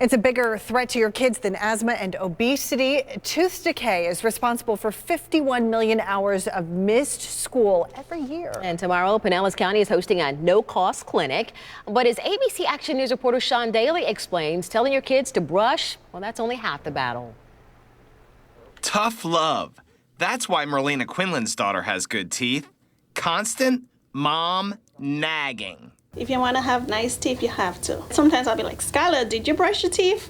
It's a bigger threat to your kids than asthma and obesity. Tooth decay is responsible for 51 million hours of missed school every year. And tomorrow, Pinellas County is hosting a no-cost clinic. But as ABC Action News reporter Sean Daly explains, telling your kids to brush, well, that's only half the battle. Tough love. That's why Merlina Quinlan's daughter has good teeth. Constant mom nagging. If you want to have nice teeth, you have to. Sometimes I'll be like, Skylar, did you brush your teeth?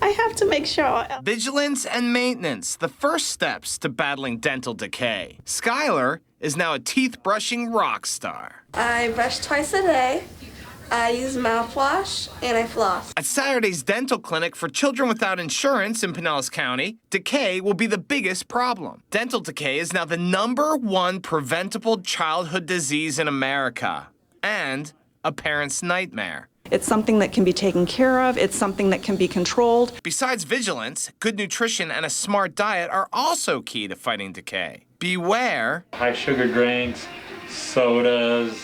I have to make sure. Vigilance and maintenance, the first steps to battling dental decay. Skylar is now a teeth-brushing rock star. I brush twice a day. I use mouthwash and I floss. At Saturday's dental clinic for children without insurance in Pinellas County, decay will be the biggest problem. Dental decay is now the #1 preventable childhood disease in America and a parent's nightmare. It's something that can be taken care of. It's something that can be controlled. Besides vigilance, good nutrition and a smart diet are also key to fighting decay. Beware high sugar drinks, sodas,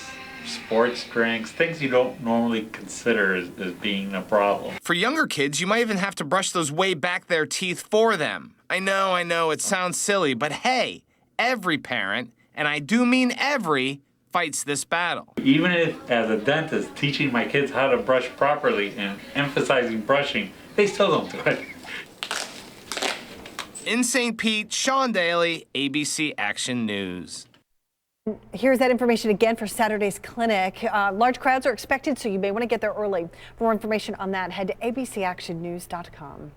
sports drinks, things you don't normally consider as being a problem. For younger kids, you might even have to brush those way back their teeth for them. I know, it sounds silly, but hey, every parent, and I do mean every, fights this battle. Even if, as a dentist, teaching my kids how to brush properly and emphasizing brushing, they still don't do it. In St. Pete, Sean Daly, ABC Action News. Here's that information again for Saturday's clinic. Large crowds are expected, so you may want to get there early. For more information on that, head to abcactionnews.com.